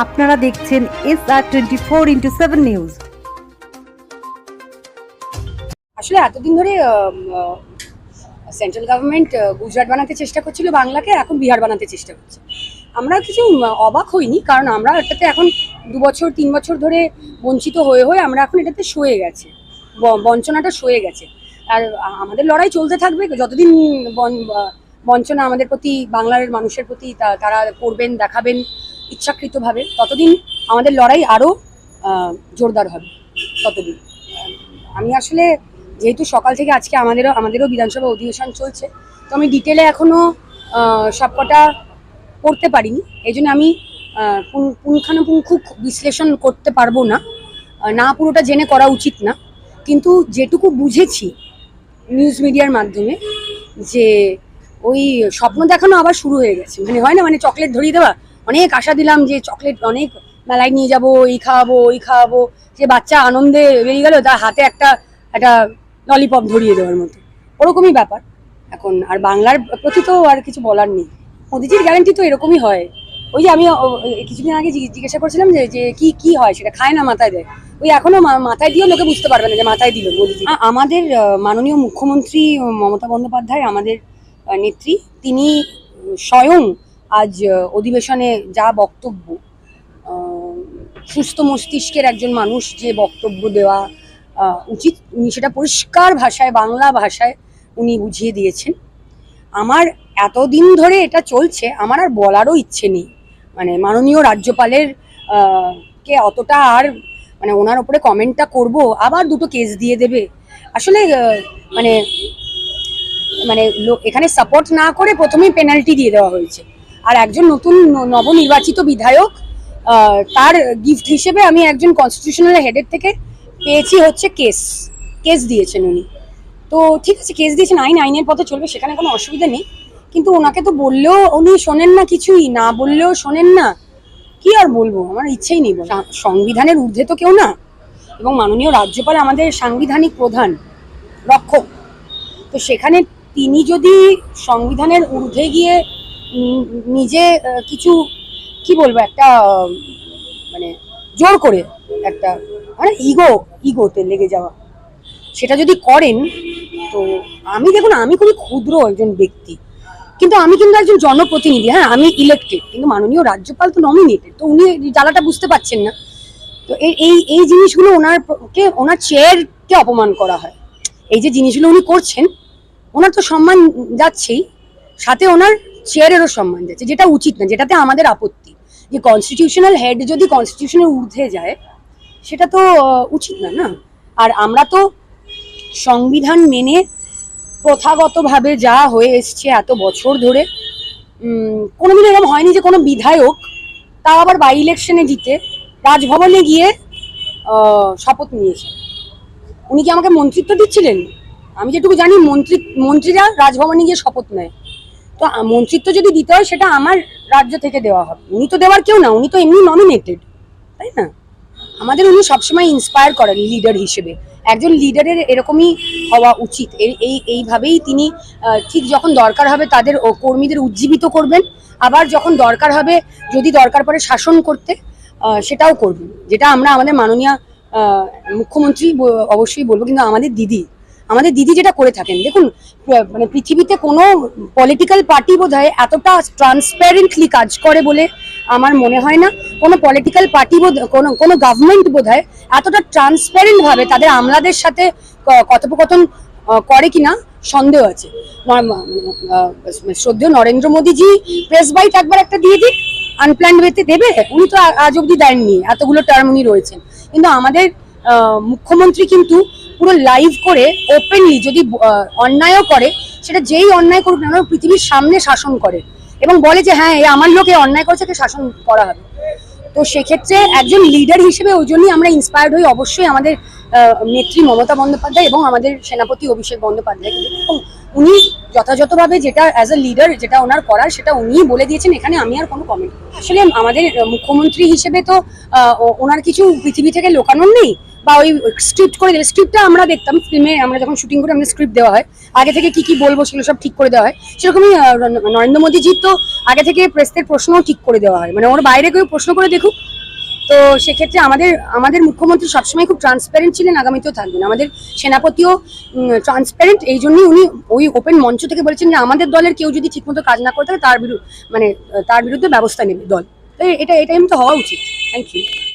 আপনারা দেখছেন SR24x7 news. আসলে এতদিন ধরে সেন্ট্রাল গভর্নমেন্ট গুজরাট বানাতে চেষ্টা করছিল বাংলাকে, এখন বিহার বানাতে চেষ্টা করছে। আমরা কিছু অবাক হইনি, কারণ আমরা এটাতে এখন 2 বছর 3 বছর ধরে বঞ্চিত হয়ে হয়ে আমরা এখন এটাতে সয়ে গেছে, বঞ্চনাটা সয়ে গেছে। আর আমাদের লড়াই চলতে থাকবে যতদিন বঞ্চনা আমাদের প্রতি, বাংলার মানুষের প্রতি তারা করবেন, দেখাবেন ইচ্ছাকৃতভাবে, ততদিন আমাদের লড়াই আরও জোরদার হবে ততদিন। আমি আসলে যেহেতু সকাল থেকে আজকে আমাদেরও বিধানসভা অধিবেশন চলছে, তো আমি ডিটেলে এখনও সবকটা করতে পারিনি। এই জন্য আমি পুঙ্খানুপুঙ্খ বিশ্লেষণ করতে পারবো না, পুরোটা জেনে করা উচিত না। কিন্তু যেটুকু বুঝেছি নিউজ মিডিয়ার মাধ্যমে, যে ওই স্বপ্ন দেখানো আবার শুরু হয়ে গেছে। মানে হয় না, মানে চকলেট ধরিয়ে দেওয়া, অনেক আশা দিলাম যে চকলেট অনেক মেলায় নিয়ে যাবো, এই খাওয়াবো ওই খাওয়াবো, যে বাচ্চা আনন্দে বেরিয়ে গেল, তার হাতে একটা ললিপপ ধরিয়ে দেওয়ার মতো, ওরকমই ব্যাপার এখন। আর বাংলার প্রতি তো আর কিছু বলার নেই। মোদিজির গ্যারান্টি তো এরকমই হয়। ওই যে আমি কিছুদিন আগে জিজ্ঞাসা করছিলাম যে কি কি হয়, সেটা খায় না মাথায় দেয়। ওই এখনো মাথায় দিয়েও লোকে বুঝতে পারবে না যে মাথায় দিল মোদিজি। আমাদের মাননীয় মুখ্যমন্ত্রী মমতা বন্দ্যোপাধ্যায়, আমাদের নেত্রী, তিনি স্বয়ং আজ অধিবেশনে যা বক্তব্য, সুস্থ মস্তিষ্কের একজন মানুষ যে বক্তব্য দেওয়া উচিত, উনি সেটা পরিষ্কার ভাষায়, বাংলা ভাষায় উনি বুঝিয়ে দিয়েছেন। আমার এতদিন ধরে এটা চলছে, আমার আর বলারও ইচ্ছে নেই। মানে মাননীয় রাজ্যপালের কে অতটা আর মানে ওনার ওপরে কমেন্টটা করব, আবার দুটো কেস দিয়ে দেবে। আসলে মানে মানে এখানে সাপোর্ট না করে প্রথমেই পেনাল্টি দিয়ে দেওয়া হয়েছে। আর একজন নতুন নবনির্বাচিত বিধায়ক, তার গিফট হিসেবে আমি একজন কনস্টিটিউশনাল হেডের থেকে পেয়েছি হচ্ছে কেস দিয়েছেন উনি। তো ঠিক আছে, কেস দিয়েছেন, আইনের পথে চলবে, সেখানে কোনো অসুবিধা নেই। কিন্তু ওনাকে তো বললেও উনি শোনেন না, কিছুই না বললেও শোনেন না। কি আর বলবো, আমার ইচ্ছেই নেই। সংবিধানের ঊর্ধ্বে তো কেউ না, এবং মাননীয় রাজ্যপাল আমাদের সাংবিধানিক প্রধান রক্ষক। তো সেখানে তিনি যদি সংবিধানের ঊর্ধ্বে গিয়ে নিজে কিছু, কি বলবো, একটা মানে জোর করে একটা মানে ইগোতে লেগে যাওয়া, সেটা যদি করেন, তো দেখুন, আমি খুবই ক্ষুদ্র একজন ব্যক্তি, কিন্তু আমি কিন্তু একজন জনপ্রতিনিধি। হ্যাঁ, আমি ইলেক্টেড, কিন্তু মাননীয় রাজ্যপাল তো নমিনেটেড। তো উনি জ্বালাটা বুঝতে পারছেন না। তো এই জিনিসগুলো ওনার চেয়ারকে অপমান করা হয়। এই যে জিনিসগুলো উনি করছেন, ওনার তো সম্মান যাচ্ছেই, সাথে ওনার চেয়ারেরও সম্মান যাচ্ছে, যেটা উচিত না, যেটাতে আমাদের আপত্তি। যে কনস্টিটিউশনাল হেড যদি কনস্টিটিউশনের ঊর্ধ্বে যায়, সেটা তো উচিত না, না। আর আমরা তো সংবিধান মেনে প্রথাগতভাবে যা হয়ে এসছে এত বছর ধরে, কোনোদিন এরকম হয়নি যে কোনো বিধায়ক, তাও আবার বাই ইলেকশনে জিতে, রাজভবনে গিয়ে শপথ নিয়েছে। উনি কি আমাকে মন্ত্রিত্ব দিচ্ছিলেন? আমি যেটুকু জানি, মন্ত্রীরা রাজভবনে গিয়ে শপথ নেয়। তো মন্ত্রিত্ব যদি দিতে হয়, সেটা আমার রাজ্য থেকে দেওয়া হবে। উনি তো দেওয়ার কেউ না, উনি তো এমনি নমিনেটেড, তাই না? আমাদের উনি সবসময় ইন্সপায়ার করেন লিডার হিসেবে। একজন লিডারের এরকমই হওয়া উচিত। এইভাবেই তিনি ঠিক যখন দরকার হবে তাদের কর্মীদের উজ্জীবিত করবেন, আবার যখন দরকার হবে, যদি দরকার পড়ে শাসন করতে, সেটাও করবেন। যেটা আমরা আমাদের মাননীয় মুখ্যমন্ত্রী অবশ্যই বলবো। কিন্তু আমাদের দিদি যেটা করে থাকেন, দেখুন, মানে পৃথিবীতে কোনো পলিটিক্যাল পার্টি বোধহয় এতটা ট্রান্সপারেন্টলি কাজ করে বলে আমার মনে হয় না। কোনো পলিটিক্যাল পার্টি কোনো গভর্নমেন্ট বোধহয় এতটা ট্রান্সপারেন্ট ভাবে তাদের আমলাদের সাথে কথোপকথন করে কিনা সন্দেহ আছে। শ্রদ্ধেয় নরেন্দ্র মোদীজি প্রেস বাইট একবার একটা দিয়ে দিন, আনপ্ল্যান্ড ওয়েতে দেবে। উনি তো আজ অব্দি দেননি, এতগুলো টার্ম উনি রয়েছেন। কিন্তু আমাদের মুখ্যমন্ত্রী কিন্তু পুরো লাইভ করে, ওপেনলি, যদি অন্যায়ও করে, সেটা যেই অন্যায় করুক না, পৃথিবীর সামনে শাসন করে এবং বলে যে হ্যাঁ, আমার লোক এই অন্যায় করেছে, শাসন করা হবে। তো সেক্ষেত্রে একজন লিডার হিসেবে ওই জন্যই আমরা ইন্সপায়ার্ড হই অবশ্যই আমাদের নেত্রী মমতা বন্দ্যোপাধ্যায় এবং আমাদের সেনাপতি অভিষেক বন্দ্যোপাধ্যায়। এবং উনি যথাযথভাবে যেটা অ্যাজ এ লিডার যেটা ওনার করার, সেটা উনিই বলে দিয়েছেন। এখানে আমি আর কোনো কমেন্ট। আসলে আমাদের মুখ্যমন্ত্রী হিসেবে তো ওনার কিছু পৃথিবী থেকে লোকানোর নেই, বা ওই স্ক্রিপ্ট করে দেবে। স্ক্রিপ্টটা আমরা দেখতাম ফিল্মে, আমরা যখন শুটিং করি আমাদের স্ক্রিপ্ট দেওয়া হয়, আগে থেকে কি কি বলবো সেগুলো সব ঠিক করে দেওয়া হয়। সেরকমই নরেন্দ্র মোদীজির তো আগে থেকে প্রেসের প্রশ্নও ঠিক করে দেওয়া হয়, মানে ওর বাইরে কেউ প্রশ্ন করে দেখুক। তো সেক্ষেত্রে আমাদের মুখ্যমন্ত্রী সবসময় খুব ট্রান্সপারেন্ট ছিলেন, আগামীতেও থাকবেন। আমাদের সেনাপতিও ট্রান্সপারেন্ট, এই জন্যই উনি ওই ওপেন মঞ্চ থেকে বলেছেন যে আমাদের দলের কেউ যদি ঠিকমতো কাজ না করে থাকে তার বিরুদ্ধে ব্যবস্থা নেবে দল। তো এটা এমনি তো হওয়া উচিত। Thank you.